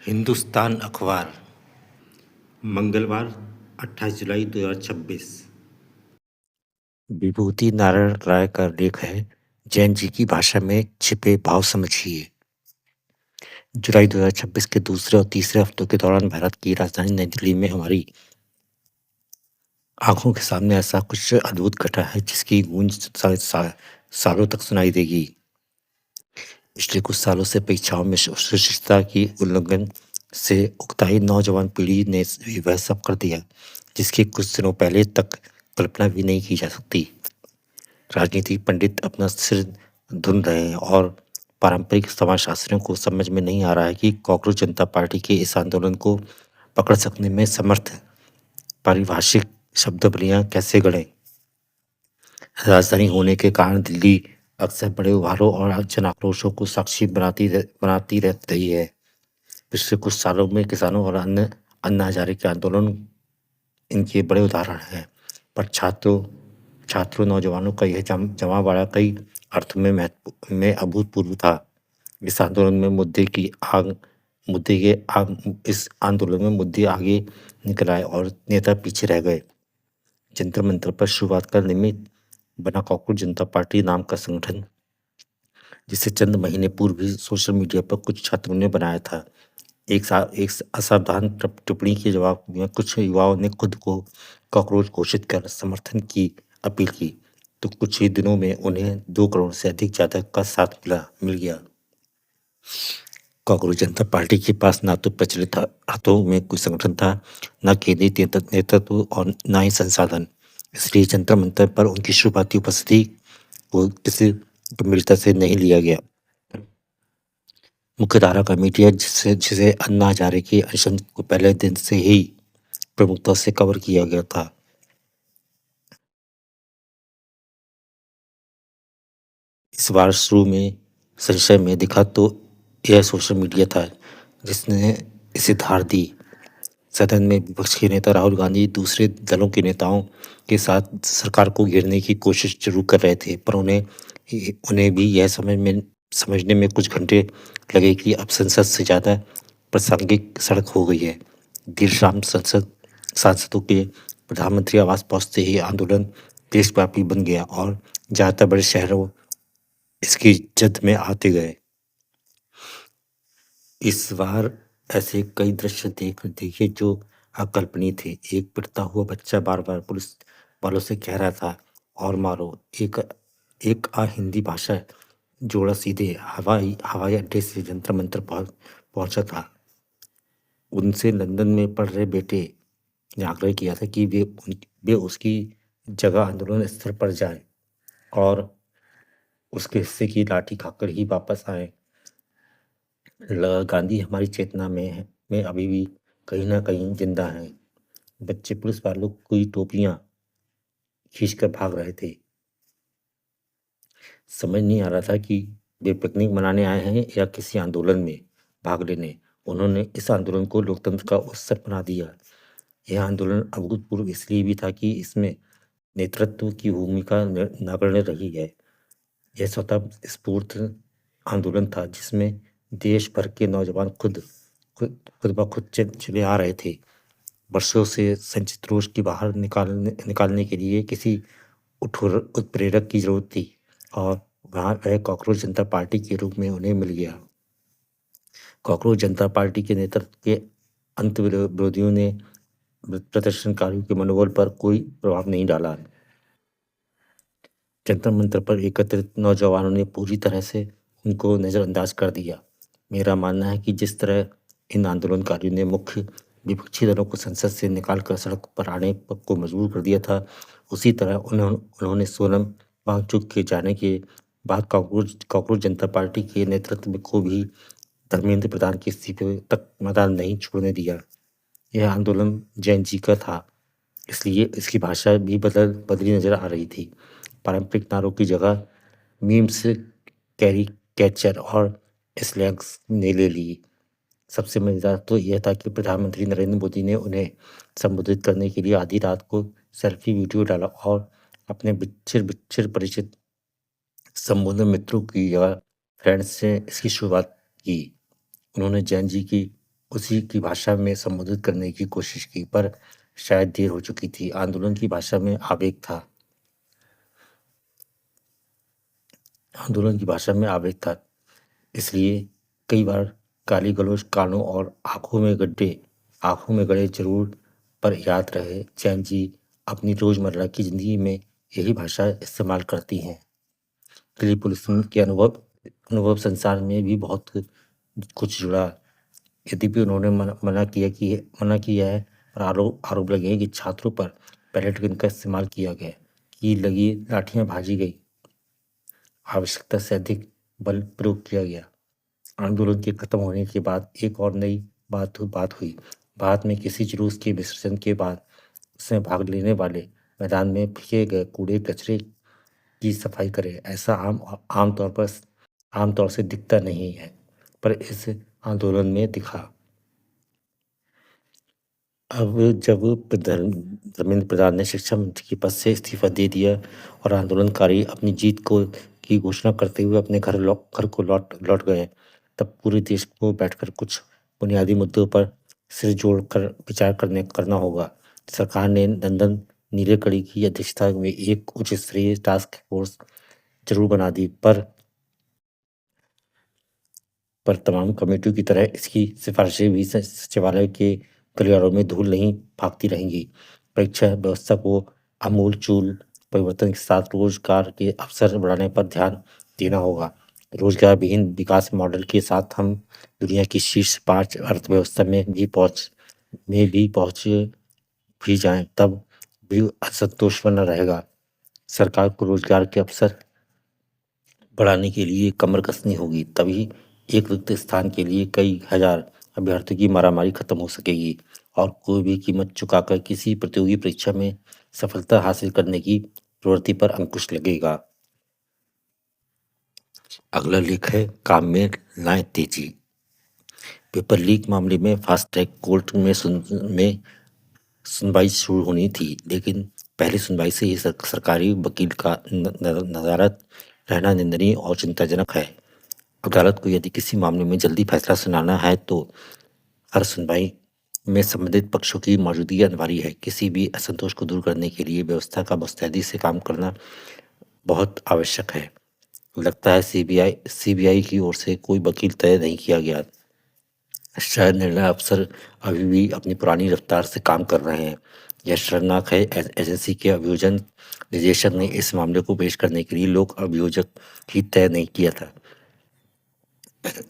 हिंदुस्तान अखबार मंगलवार 28 जुलाई 2026। विभूति नारायण राय का लेख है, जैन जी की भाषा में छिपे भाव समझिए। जुलाई 2026 के दूसरे और तीसरे हफ्तों के दौरान भारत की राजधानी नई दिल्ली में हमारी आंखों के सामने ऐसा कुछ अद्भुत घटा है जिसकी गूंज सालों तक सुनाई देगी। पिछले कुछ सालों से परीक्षाओं में शिष्टता की उल्लंघन से उकताई नौजवान पीढ़ी ने वह सब कर दिया जिसकी कुछ दिनों पहले तक कल्पना भी नहीं की जा सकती। राजनीतिक पंडित अपना सिर धुन रहे हैं और पारंपरिक समाजशास्त्रियों को समझ में नहीं आ रहा है कि कॉकरोच जनता पार्टी के इस आंदोलन को पकड़ सकने में समर्थ पारिभाषिक शब्दावलियां कैसे गढ़ें। राजधानी होने के कारण दिल्ली अक्सर बड़े उभारों और जन आक्रोशों को साक्षी बनाती रहती है। पिछले कुछ सालों में किसानों और अन्ना हजारे के आंदोलन इनके बड़े उदाहरण हैं, पर छात्रों नौजवानों का यह जमावड़ा कई अर्थों में अभूतपूर्व था। इस आंदोलन में मुद्दे आगे निकल आए और नेता पीछे रह गए। जंतर मंतर पर शुरुआत का निमित्त बना कॉकरोच जनता पार्टी नाम का संगठन, जिसे चंद महीने पूर्व भी सोशल मीडिया पर कुछ छात्रों ने बनाया था। एक असावधान टिप्पणी के जवाब में कुछ युवाओं ने खुद को कॉकरोच घोषित कर समर्थन की अपील की, तो कुछ ही दिनों में उन्हें 2 करोड़ से अधिक ज्यादा का साथ मिल गया। कॉकरोच जनता पार्टी के पास ना तो प्रचलित हाथों में कोई संगठन था, न केंद्रीय नेतृत्व और न ही संसाधन। इसलिए जंतर मंतर पर उनकी शुरुआती उपस्थिति को किसी गंभीरता से नहीं लिया गया। मुख्यधारा का मीडिया जिसे अन्ना हजारे के अनशन को पहले दिन से ही प्रमुखता से कवर किया गया था। इस बार शुरू में संशय में दिखा तो यह सोशल मीडिया था जिसने इसे धार दी। सदन में विपक्ष के नेता राहुल गांधी दूसरे दलों के नेताओं के साथ सरकार को घेरने की कोशिश जरूर कर रहे थे, पर उन्हें भी यह समझने में कुछ घंटे लगे कि अब संसद से ज़्यादा प्रासंगिक सड़क हो गई है। देर शाम सांसदों के प्रधानमंत्री आवास पहुंचते ही आंदोलन देशव्यापी बन गया और ज़्यादातर बड़े शहरों इसकी जद में आते गए। इस बार ऐसे कई दृश्य देखे जो अकल्पनीय थे। एक पिटता हुआ बच्चा बार बार पुलिस वालों से कह रहा था, और मारो। एक हिंदी भाषा जोड़ा सीधे हवाई अड्डे से जंतर मंतर पहुंचा था। उनसे लंदन में पढ़ रहे बेटे ने आग्रह किया था कि वे उसकी जगह आंदोलन स्थल पर जाएं और उसके हिस्से की लाठी खाकर ही वापस आए। गांधी हमारी चेतना में अभी भी कहीं ना कहीं जिंदा हैं। बच्चे पुलिस वालों की टोपियां खींचकर भाग रहे थे। समझ नहीं आ रहा था कि वे पिकनिक मनाने आए हैं या किसी आंदोलन में भाग लेने। उन्होंने इस आंदोलन को लोकतंत्र का उत्सव बना दिया। यह आंदोलन अभूतपूर्व इसलिए भी था कि इसमें नेतृत्व की भूमिका नगण्य रही है। यह स्वतः स्फूर्त आंदोलन था जिसमें देश भर के नौजवान खुद ब खुद चले आ रहे थे। वर्षों से संचित रोष की बाहर निकालने के लिए किसी उत्प्रेरक की जरूरत थी, और वह कॉकरोच जनता पार्टी के रूप में उन्हें मिल गया। कॉकरोच जनता पार्टी के नेतृत्व के अंत विरोधियों ने प्रदर्शनकारियों के मनोबल पर कोई प्रभाव नहीं डाला। जंतर मंतर पर एकत्रित नौजवानों ने पूरी तरह से उनको नज़रअंदाज कर दिया। मेरा मानना है कि जिस तरह इन आंदोलनकारियों ने मुख्य विपक्षी दलों को संसद से निकालकर सड़क पर आने को मजबूर कर दिया था, उसी तरह उन्होंने सोनम वांगचुक के जाने के बाद कॉकरोच जनता पार्टी के नेतृत्व को भी धर्मेंद्र प्रधान के इस्तीफे तक मैदान नहीं छोड़ने दिया। यह आंदोलन जैन जी का था, इसलिए इसकी भाषा भी बदली नजर आ रही थी। पारंपरिक नारों की जगह मीम्स, कैरिकेचर और स्लैंग्स ने ले ली। सबसे मजेदार तो यह था कि प्रधानमंत्री नरेंद्र मोदी ने उन्हें संबोधित करने के लिए आधी रात को सेल्फी वीडियो डाला और अपने बिच्छर परिचित संबोधन मित्रों की जगह फ्रेंड्स से इसकी शुरुआत की। उन्होंने जैन जी की उसी की भाषा में संबोधित करने की कोशिश की, पर शायद देर हो चुकी थी। आंदोलन की भाषा में आवेग था। इसलिए कई बार गाली गलौज कानों और आंखों में गड़े जरूर, पर याद रहे जैन जी अपनी रोजमर्रा की जिंदगी में यही भाषा इस्तेमाल करती हैं। दिल्ली पुलिस के अनुभव संसार में भी बहुत कुछ जुड़ा। यद्यपि उन्होंने मना किया है और आरोप लगे हैं कि छात्रों पर पैलेट गन का इस्तेमाल किया गया, की लगी लाठियां भाजी गई, आवश्यकता से अधिक बल प्रयोग किया गया। आंदोलन के खत्म होने के बाद एक और नई बात हुई। भारत में किसी जुलूस के विसर्जन के बाद उसमें भाग लेने वाले मैदान में फेंके गए कूड़े कचरे की सफाई करे। ऐसा आमतौर से दिखता नहीं है, पर इस आंदोलन में दिखा। अब जब धर्मेंद्र प्रधान ने शिक्षा मंत्री के पद से इस्तीफा दे दिया और आंदोलनकारी अपनी जीत की घोषणा करते हुए अपने घर को लौट गए, तब पूरे देश को बैठकर कुछ बुनियादी मुद्दों पर सिर जोड़कर विचार करना होगा। सरकार ने नंदन नीलेकणी की अध्यक्षता में एक उच्च स्तरीय टास्क फोर्स जरूर बना दी, पर तमाम कमेटियों की तरह इसकी सिफारिशें भी सचिवालय के गलियारों में धूल नहीं भागती रहेंगी। परीक्षा व्यवस्था को आमूलचूल परिवर्तन के साथ रोजगार के अवसर बढ़ाने पर ध्यान देना होगा। रोजगार विहीन विकास मॉडल के साथ हम दुनिया की शीर्ष 5 अर्थव्यवस्था में पहुंच भी जाएं, तब भी असंतोष बना रहेगा। सरकार को रोजगार के अवसर बढ़ाने के लिए कमर कसनी होगी, तभी एक रिक्त स्थान के लिए कई हजार अभ्यर्थियों की मारामारी खत्म हो सकेगी और कोई भी कीमत चुकाकर किसी प्रतियोगी परीक्षा में सफलता हासिल करने की प्रवृत्ति पर अंकुश लगेगा। अगला लेख है काम में लाएं तेजी। पेपर लीक मामले में फास्ट ट्रैक कोर्ट में सुनवाई शुरू होनी थी, लेकिन पहली सुनवाई से ही सरकारी वकील का नदारद रहना निंदनीय और चिंताजनक है। अदालत को यदि किसी मामले में जल्दी फैसला सुनाना है तो हर सुनवाई में संबंधित पक्षों की मौजूदगी अनिवार्य है। किसी भी असंतोष को दूर करने के लिए व्यवस्था का मुस्तैदी से काम करना बहुत आवश्यक है। लगता है सीबीआई की ओर से कोई वकील तय नहीं किया गया। शायद निर्णय अफसर अभी भी अपनी पुरानी रफ्तार से काम कर रहे हैं। यह शर्मनाक है। एजेंसी के अभियोजन निदेशक ने इस मामले को पेश करने के लिए लोक अभियोजक ही तय नहीं किया था।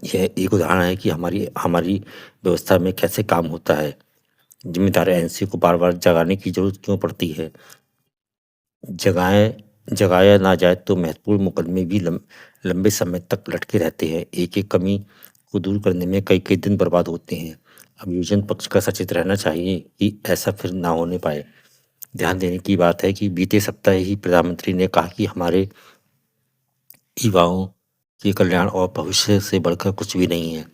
यह एक उदाहरण है कि हमारी व्यवस्था में कैसे काम होता है। जिम्मेदार एजेंसी को बार बार जगाने की जरूरत क्यों पड़ती है। जगाया ना जाए तो महत्वपूर्ण मुकदमे भी लंबे समय तक लटके रहते हैं। एक एक कमी को दूर करने में कई कई दिन बर्बाद होते हैं। अभियोजन पक्ष का सचेत रहना चाहिए कि ऐसा फिर ना होने पाए। ध्यान देने की बात है कि बीते सप्ताह ही प्रधानमंत्री ने कहा कि हमारे युवाओं के कल्याण और भविष्य से बढ़कर कुछ भी नहीं है।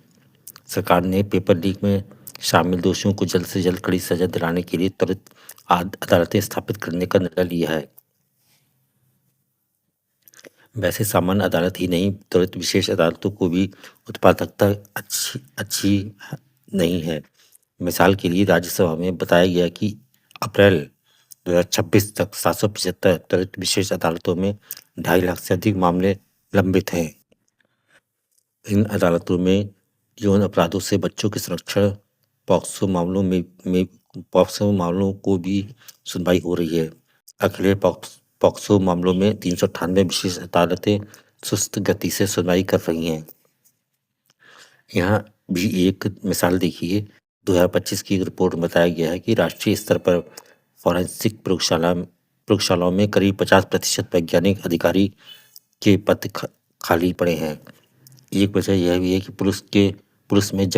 सरकार ने पेपर लीक में शामिल दोषियों को जल्द से जल्द कड़ी सजा दिलाने के लिए त्वरित अदालतें स्थापित करने का निर्णय लिया है। वैसे सामान्य अदालत ही नहीं, त्वरित विशेष अदालतों को भी उत्पादकता अच्छी नहीं है। मिसाल के लिए राज्यसभा में बताया गया कि अप्रैल 2026 तक 775 त्वरित विशेष अदालतों में 2.5 लाख से अधिक मामले लंबित हैं। इन अदालतों में यौन अपराधों से बच्चों के संरक्षण, पॉक्सो मामलों को भी सुनवाई हो रही है। अकेले पॉक्सो मामलों में 398 विशेष अदालतें सुस्त गति से सुनवाई कर रही हैं। यहाँ भी एक मिसाल देखिए। 2025 की एक रिपोर्ट में बताया गया है कि राष्ट्रीय स्तर पर फॉरेंसिक प्रयोगशालाओं में करीब 50% वैज्ञानिक अधिकारी के पद खाली पड़े हैं। एक वजह यह भी है कि पुलिस में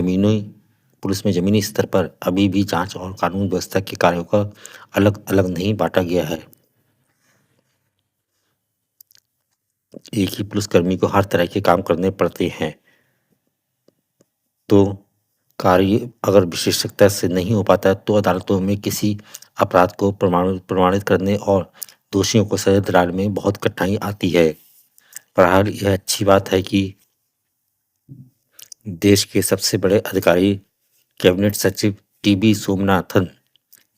जमीनी स्तर पर अभी भी जांच और कानून व्यवस्था के कार्यों का अलग अलग नहीं बांटा गया है। एक ही पुलिसकर्मी को हर तरह के काम करने पड़ते हैं, तो कार्य अगर विशेषज्ञता से नहीं हो पाता तो अदालतों में किसी अपराध को प्रमाणित करने और दोषियों को सजा दिलाने में बहुत कठिनाई आती है। बहरहाल यह अच्छी बात है कि देश के सबसे बड़े अधिकारी कैबिनेट सचिव टीबी सोमनाथन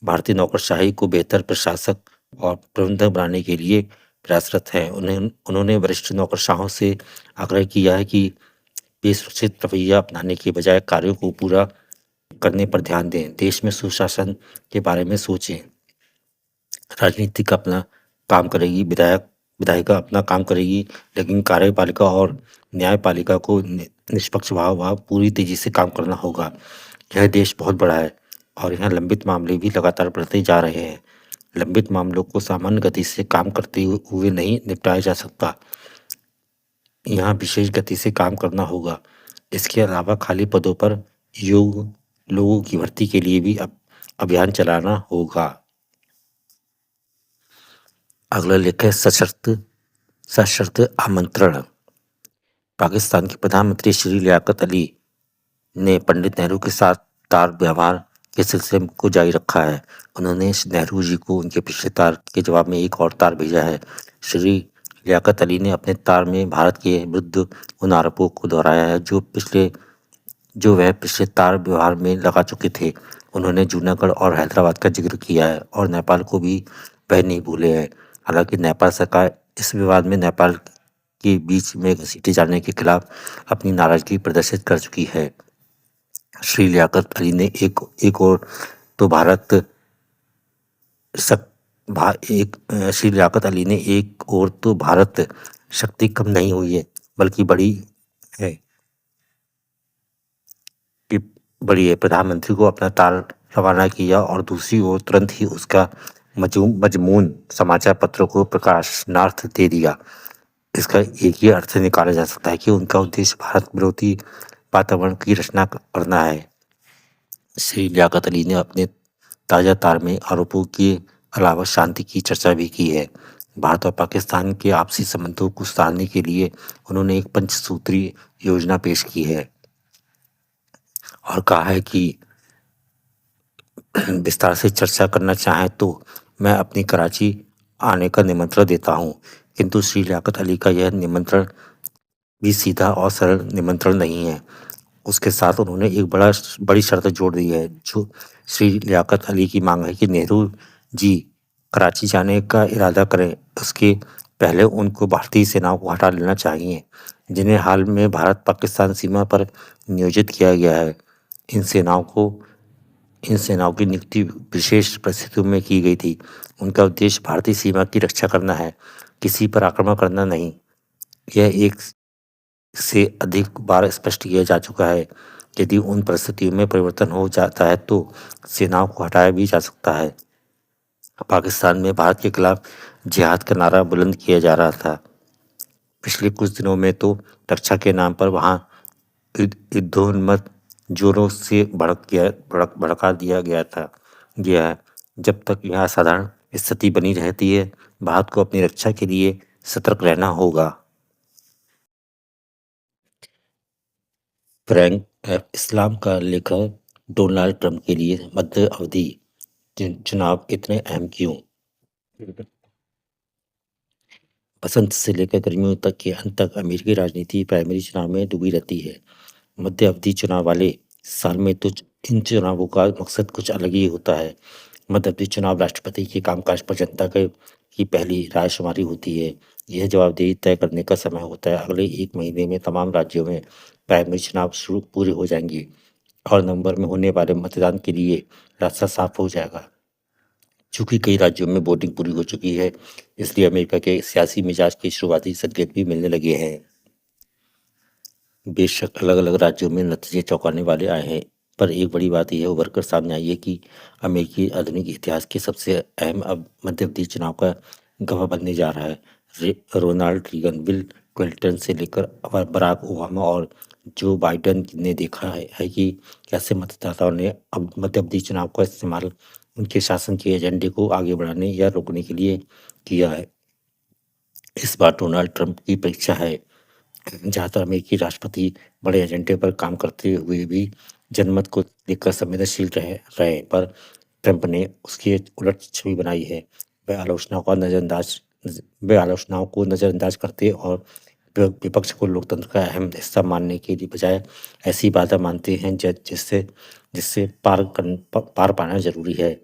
भारतीय नौकरशाही को बेहतर प्रशासक और प्रबंधक बनाने के लिए प्रयासरत हैं। उन्होंने वरिष्ठ नौकरशाहों से आग्रह किया है कि वे सुरक्षित रवैया अपनाने के बजाय कार्यों को पूरा करने पर ध्यान दें। देश में सुशासन के बारे में सोचें। राजनीतिक अपना काम करेगी, विधायिका अपना काम करेगी, लेकिन कार्यपालिका और न्यायपालिका को निष्पक्ष भाव पूरी तेजी से काम करना होगा। यह देश बहुत बड़ा है और यहाँ लंबित मामले भी लगातार बढ़ते जा रहे हैं। लंबित मामलों को सामान्य गति से काम करते हुए नहीं निपटाया जा सकता। यहाँ विशेष गति से काम करना होगा। इसके अलावा खाली पदों पर लोगों की भर्ती के लिए भी अभियान चलाना होगा। अगला लेख है सशर्त आमंत्रण। पाकिस्तान के प्रधानमंत्री श्री लियाकत अली ने पंडित नेहरू के साथ तार व्यवहार के सिलसिले को जारी रखा है। उन्होंने नेहरू जी को उनके पिछले तार के जवाब में एक और तार भेजा है। श्री लियाकत अली ने अपने तार में भारत के विरुद्ध उन आरोपों को दोहराया है जो वह पिछले तार व्यवहार में लगा चुके थे। उन्होंने जूनागढ़ और हैदराबाद का जिक्र किया है और नेपाल को भी वह नहीं भूले हैं। हालांकि नेपाल सरकार इस विवाद में नेपाल के बीच में घसीटे जाने के खिलाफ अपनी नाराजगी प्रदर्शित कर चुकी है। श्री लियाकत अली ने एक और तो भारत शक्ति कम नहीं हुई है बल्कि बड़ी है। प्रधानमंत्री को अपना तार रवाना किया और दूसरी ओर तुरंत ही उसका मजमून समाचार पत्रों को प्रकाशनार्थ दे दिया। इसका एक ही अर्थ निकाला जा सकता है कि उनका उद्देश्य भारत विरोधी वातावरण की रचना करना है। श्री लियाकत अली ने अपने ताज़ा तार में आरोपों के अलावा शांति की चर्चा भी की है। भारत और पाकिस्तान के आपसी संबंधों को सुधारने के लिए उन्होंने एक पंचसूत्री योजना पेश की है और कहा है कि विस्तार से चर्चा करना चाहें तो मैं अपनी कराची आने का निमंत्रण देता हूं। किंतु श्री लियाकत अली का यह निमंत्रण भी सीधा और सरल निमंत्रण नहीं है। उसके साथ उन्होंने एक बड़ी शर्त जोड़ दी है। जो श्री लियाकत अली की मांग है कि नेहरू जी कराची जाने का इरादा करें, उसके पहले उनको भारतीय सेनाओं को हटा लेना चाहिए, जिन्हें हाल में भारत पाकिस्तान सीमा पर नियोजित किया गया है। इन सेनाओं की नियुक्ति विशेष परिस्थितियों में की गई थी। उनका उद्देश्य भारतीय सीमा की रक्षा करना है, किसी पर आक्रमण करना नहीं। यह एक से अधिक बार स्पष्ट किया जा चुका है। यदि उन परिस्थितियों में परिवर्तन हो जाता है तो सेनाओं को हटाया भी जा सकता है। पाकिस्तान में भारत के खिलाफ जिहाद का नारा बुलंद किया जा रहा था। पिछले कुछ दिनों में तो रक्षा के नाम पर वहां युद्धोन्मुख जोरों से भड़का दिया गया है। जब तक यहाँ साधारण स्थिति बनी रहती है, भारत को अपनी रक्षा के लिए सतर्क रहना होगा। फ्रैंक इस्लाम का लेखक डोनाल्ड ट्रंप के लिए मध्य अवधि चुनाव इतने अहम क्यों? बसंत से लेकर गर्मियों तक के अंत तक अमेरिकी राजनीति प्राइमरी चुनाव में डूबी रहती है। मध्य अवधि चुनाव वाले साल में तो इन चुनावों का मकसद कुछ अलग ही होता है। मध्य अवधि चुनाव राष्ट्रपति के कामकाज पर जनता की पहली रायशुमारी होती है। यह जवाबदेही तय करने का समय होता है। अगले 1 महीने में तमाम राज्यों में प्राइमरी चुनाव पूरे हो जाएंगे और नवंबर में होने वाले मतदान के लिए रास्ता साफ हो जाएगा। चूंकि कई राज्यों में वोटिंग पूरी हो चुकी है, इसलिए अमेरिका के सियासी मिजाज के शुरुआती संकेत भी मिलने लगे हैं। बेशक अलग अलग राज्यों में नतीजे चौंकाने वाले आए हैं, पर एक बड़ी बात यह उभर कर सामने आई है कि अमेरिकी आधुनिक इतिहास के सबसे अहम अब मध्य अवधि चुनाव का गवाह बनने जा रहा है। रोनाल्ड रीगन, बिल क्लिंटन से लेकर बराक ओबामा और जो बाइडेन ने देखा है कि कैसे मतदाताओं ने अब मध्य अवधि चुनाव का इस्तेमाल उनके शासन के एजेंडे को आगे बढ़ाने या रोकने के लिए किया है। इस बार डोनाल्ड ट्रंप की परीक्षा है। ज़्यादातर अमेरिकी राष्ट्रपति बड़े एजेंडे पर काम करते हुए भी जनमत को लेकर संवेदनशील रहे, पर ट्रंप ने उसकी उलट छवि बनाई है। वे आलोचनाओं को नज़रअंदाज करते और विपक्ष को लोकतंत्र का अहम हिस्सा मानने के लिए बजाय ऐसी बाधा मानते हैं जिससे जिससे पार पाना जरूरी है।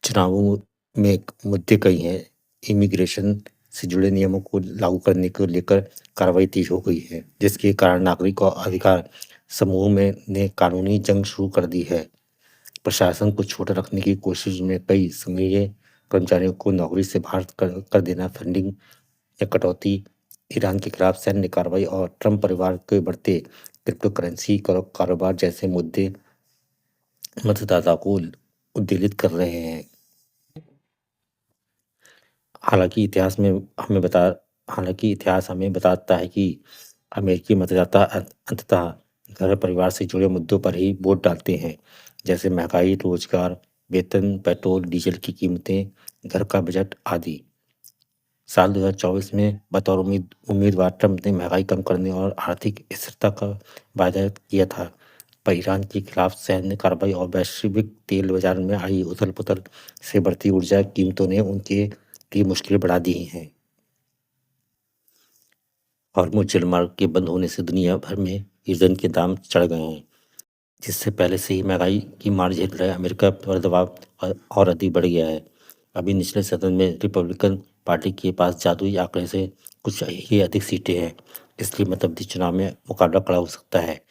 चुनावों में मुद्दे कई हैं। इमिग्रेशन से जुड़े नियमों को लागू करने को लेकर कार्रवाई तेज हो गई है, जिसके कारण नागरिक और अधिकार समूह में ने कानूनी जंग शुरू कर दी है। प्रशासन को छोटा रखने की कोशिश में कई संघीय कर्मचारियों को नौकरी से बाहर कर देना, फंडिंग या कटौती, ईरान के खिलाफ सैन्य कार्रवाई और ट्रंप परिवार के बढ़ते क्रिप्टो करेंसी कारोबार जैसे मुद्दे मतदाता को उद्वेलित कर रहे हैं। हालांकि इतिहास में हमें बता हालांकि इतिहास हमें बताता है कि अमेरिकी मतदाता अंततः घर परिवार से जुड़े मुद्दों पर ही वोट डालते हैं, जैसे महंगाई, रोजगार, वेतन, पेट्रोल डीजल की कीमतें, घर का बजट आदि। साल 2024 में बतौर उम्मीदवार ट्रंप ने महंगाई कम करने और आर्थिक स्थिरता का वायदा किया था, पर ईरान के खिलाफ सैन्य कार्रवाई और वैश्विक तेल बाजार में आई उथल पुथल से बढ़ती ऊर्जा कीमतों ने उनके लिए मुश्किलें बढ़ा दी हैं। हॉर्मुज़ जलमार्ग के बंद होने से दुनिया भर में ईंधन के दाम चढ़ गए हैं, जिससे पहले से ही महंगाई की मार झेल रहे अमेरिका पर दबाव और अधिक बढ़ गया है। अभी निचले सदन में रिपब्लिकन पार्टी के पास जादुई आंकड़े से कुछ ही अधिक सीटें हैं, इसलिए मध्यावधि चुनाव में मुकाबला कड़ा हो सकता है।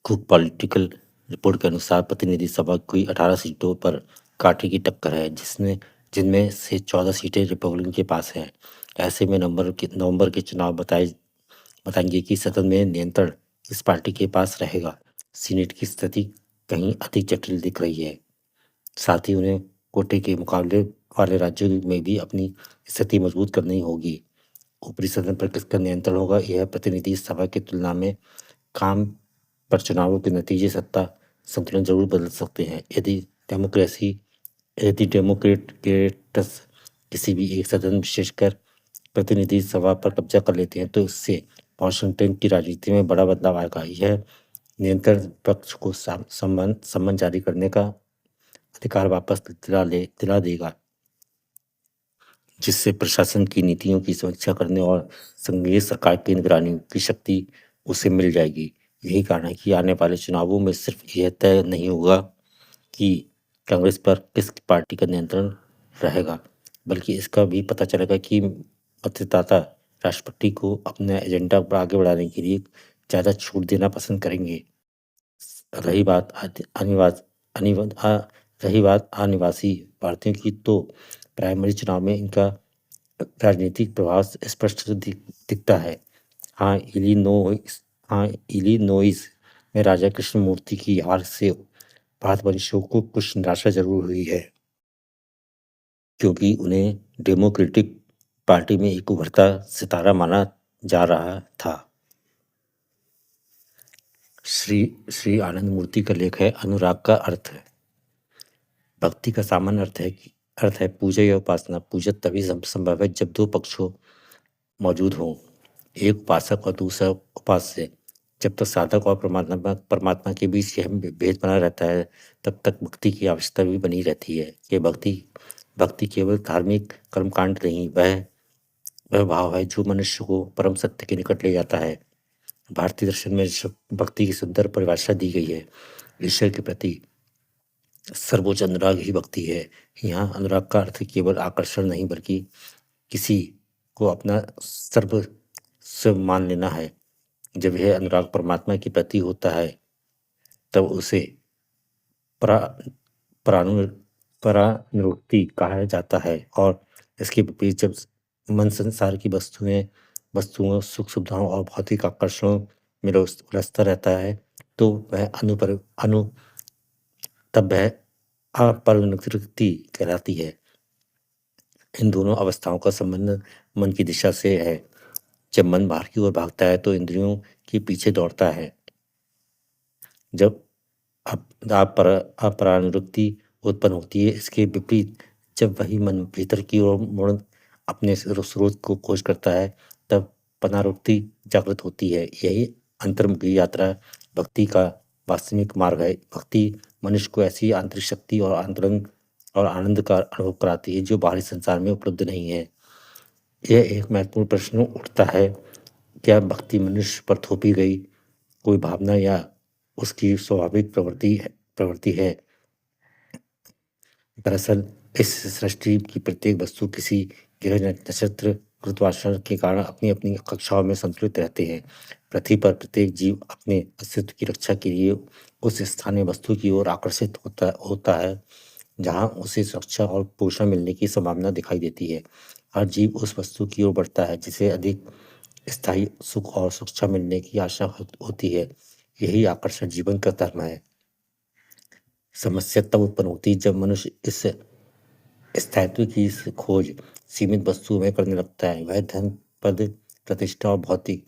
कुक पॉलिटिकल रिपोर्ट के अनुसार प्रतिनिधि सभा की 18 सीटों पर कांटे की टक्कर है, जिनमें से 14 सीटें रिपब्लिकन के पास हैं। ऐसे में नवंबर के चुनाव बताएंगे कि सदन में नियंत्रण किस पार्टी के पास रहेगा। सीनेट की स्थिति कहीं अधिक जटिल दिख रही है। साथ ही उन्हें कोटे के मुकाबले वाले राज्यों में भी अपनी स्थिति मजबूत करनी होगी। ऊपरी सदन पर किसका नियंत्रण होगा, यह प्रतिनिधि सभा की तुलना में काम पर चुनावों के नतीजे सत्ता संतुलन जरूर बदल सकते हैं। यदि डेमोक्रेट्स किसी भी एक सदन, विशेषकर प्रतिनिधि सभा पर कब्जा कर लेते हैं, तो इससे वॉशिंगटन की राजनीति में बड़ा बदलाव आएगा। यह नियंत्रण पक्ष को सम्मन जारी करने का अधिकार वापस दिला देगा, जिससे प्रशासन की नीतियों की समीक्षा करने और संघीय सरकार की निगरानी की शक्ति उसे मिल जाएगी। यही कारण है कि आने वाले चुनावों में सिर्फ यह तय नहीं होगा कि कांग्रेस पर किस पार्टी का नियंत्रण रहेगा, बल्कि इसका भी पता चलेगा कि मतदाता राष्ट्रपति को अपने एजेंडा पर आगे बढ़ाने के लिए ज़्यादा छूट देना पसंद करेंगे। रही बात अनिवास अनिवा- आ- रही बात अनिवासी भारतीयों की, तो प्राइमरी चुनाव में इनका राजनीतिक प्रभाव स्पष्ट दिखता है। हाँ इलिनोइस में राजा कृष्णमूर्ति की हार से भारतवंशियों को कुछ निराशा जरूर हुई है, क्योंकि उन्हें डेमोक्रेटिक पार्टी में एक उभरता सितारा माना जा रहा था। श्री आनंद मूर्ति का लेख है, अनुराग का अर्थ है। भक्ति का सामान्य अर्थ है पूजा या उपासना। पूजा तभी संभव है जब दो पक्ष मौजूद हों, एक उपासक और दूसरा उपास्य। जब तक साधक और परमात्मा के बीच यह भेद बना रहता है, तब तक भक्ति की आवश्यकता भी बनी रहती है। ये भक्ति केवल धार्मिक कर्मकांड नहीं, वह भाव है जो मनुष्य को परम सत्य के निकट ले जाता है। भारतीय दर्शन में भक्ति की सुंदर परिभाषा दी गई है। ईश्वर के प्रति सर्वोच्च अनुराग ही भक्ति है। यहाँ अनुराग का अर्थ केवल आकर्षण नहीं, बल्कि किसी को अपना सर्वस्व मान लेना है। जब यह अनुराग परमात्मा के प्रति होता है, तब उसे परा परानु परानुरक्ति कहा जाता है, और इसके विपरीत जब मन संसार की वस्तुओं, सुख सुविधाओं और भौतिक आकर्षणों में उलझता रहता है, तो तब वह अपरानुरक्ति कहलाती है। इन दोनों अवस्थाओं का संबंध मन की दिशा से है। जब मन बाहर की ओर भागता है तो इंद्रियों के पीछे दौड़ता है। जब अपरानुरक्ति उत्पन्न होती है, इसके विपरीत जब वही मन भीतर की ओर मुड़ अपने स्रोत को खोज करता है, तब परानुरक्ति जागृत होती है। यही अंतर्मुखी यात्रा भक्ति का वास्तविक मार्ग है। भक्ति मनुष्य को ऐसी आंतरिक शक्ति और आनंद का अनुभव कराती है जो बाहरी संसार में उपलब्ध नहीं है। यह एक महत्वपूर्ण प्रश्न उठता है, क्या भक्ति मनुष्य पर थोपी गई कोई भावना या उसकी स्वाभाविक प्रवृत्ति है। दरअसल इस सृष्टि की प्रत्येक वस्तु किसी ग्रह नक्षत्र गुरुत्वाकर्षण के कारण अपनी अपनी कक्षाओं में संतुलित रहते हैं। पृथ्वी पर प्रत्येक जीव अपने अस्तित्व की रक्षा के लिए उस स्थानीय वस्तु की ओर आकर्षित होता है जहां उसे सुरक्षा और पोषण मिलने की संभावना दिखाई देती है। हर जीव उस वस्तु की ओर बढ़ता है जिसे अधिक स्थायी सुख और सुरक्षा मिलने की आशा होती है। यही आकर्षण जीवन का धर्म है। समस्या तब उत्पन्न होती है जब मनुष्य इस स्थायित्व की खोज सीमित वस्तुओं में करने लगता है। वह धन, पद, प्रतिष्ठा और भौतिक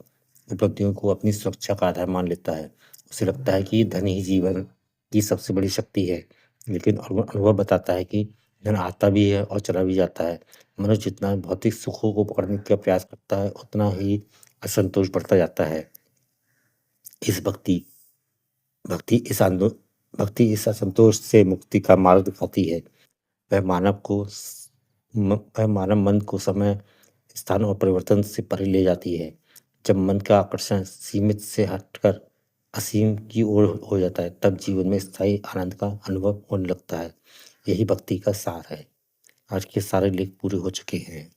उपलब्धियों को अपनी सुरक्षा का आधार मान लेता है। उसे लगता है कि धन ही जीवन की सबसे बड़ी शक्ति है। लेकिन अनुभव बताता है कि धन आता भी है और चला भी जाता है। मनुष्य जितना भौतिक सुखों को पकड़ने का प्रयास करता है उतना ही असंतोष बढ़ता जाता है। इस भक्ति भक्ति इस आंदो भक्ति इस असंतोष से मुक्ति का मार्ग दिखाती है। वह मानव मन को समय, स्थान और परिवर्तन से परे ले जाती है। जब मन का आकर्षण सीमित से हटकर असीम की ओर हो जाता है तब जीवन में स्थायी आनंद का अनुभव होने लगता है। यही भक्ति का सार है। आज के सारे लेख पूरे हो चुके हैं।